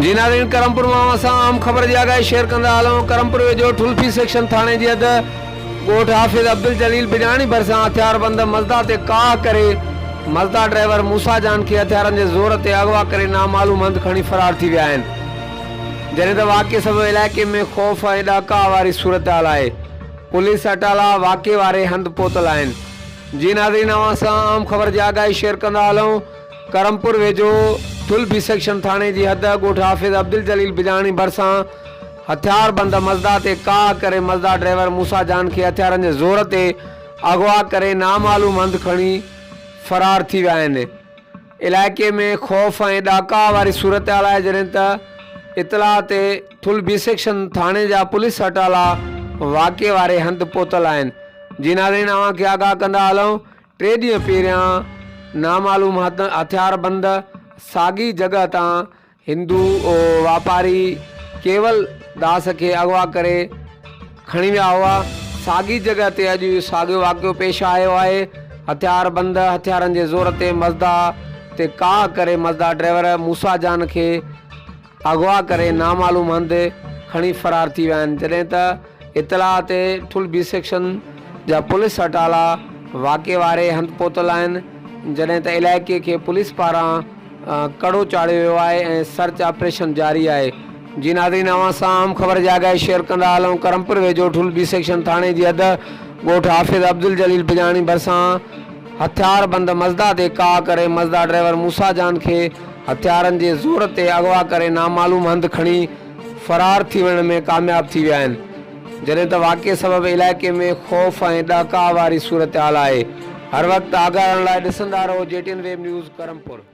जी नाज़रीन, करमपुर मां असां आम ख़बर जी आगाही शेयर कंदा हलूं। करमपुर वेझो ठुल्फी सेक्शन थाणे जी हद ॻोठ हाफ़िज़ अब्दुल जलील बिजाणी भरिसां हथियारबंद मज़दा ते काह करे मज़दा ड्राइवर मूसा जान खे हथियारनि जे ज़ोर ते अगवा करे नामालूम हंधि खणी फरार थी विया आहिनि। जॾहिं त वाक़े सबबि इलाइक़े में ख़ौफ़ ऐं ॾाका वारी सूरत हाल आहे। पुलिस अटाला वाक़े वारे हंधि पहुतल आहिनि। जी नाज़रीन, असां आम ख़बर जी आगाही शेयर कंदा हलूं। करमपुर वेझो ठुल्फी सेक्शन थाणे जी हद ॻोठ हाफ़िज़ अब्दुल जलील बिजाणी भरिसां हथियारबंद मज़दा ते काह करे मज़दा ड्राइवर मूसा जान खे हथियारनि जे ज़ोर ते अगवा करे नामालूम हंधि खणी फरार थी विया आहिनि। इलाइक़े में ख़ौफ़ ऐं ॾाका वारी सूरत हाल आहे। जॾहिं त इतलाह ते ठुल्फी सेक्शन थाणे जा पुलिस अटाला वाक़े वारे हंधि पहुतल आहिनि। जी नाज़रीन, अव्हांखे आगाह कंदा हलूं। 3 ॾींहं पहिरियां नामालूम हथियारबंद साॻी जॻह तां हिंदू वापारी केवल दास खे अगवा करे खणी विया हुआ। साॻी जॻह ते अॼु साॻियो वाक़ियो पेश आयो आहे। हथियारबंद हथियारनि जे ज़ोर ते मज़दा ते काह करे मज़दा ड्राइवर मूसा जान खे अगवा करे नामालूम हंधि खणी फरार थी विया आहिनि। जॾहिं त इतलाह ते ठुल्फी सेक्शन जा पुलिस अटाला वाक़े वारे हंधि पहुतल आहिनि। जॾहिं त इलाइक़े खे पुलिस पारां कड़ो चाढ़ियो वियो आहे ऐं सर्च ऑपरेशन जारी आहे। जी नाज़रीन, असां आम ख़बर जी आगाही शेयर कंदा हलूं। करमपुर वेझो ठुल्फी सेक्शन थाणे जी हद ॻोठ हाफ़िज़ अब्दुल जलील बिजाणी भरिसां हथियारबंद मज़दा ते काह करे मज़दा ड्राइवर मूसा जान खे हथियारनि जे ज़ोर ते अगवा करे नामालूम हंधि खणी फरार थी वञण में कामयाब थी विया आहिनि। जॾहिं त वाक़े सबबि इलाइक़े में ख़ौफ़ ऐं ॾाका वारी सूरत हाल आहे। हर वक़्तु आगाह रहण लाइ ॾिसंदा रहो JTN वेब न्यूज़ करमपुर।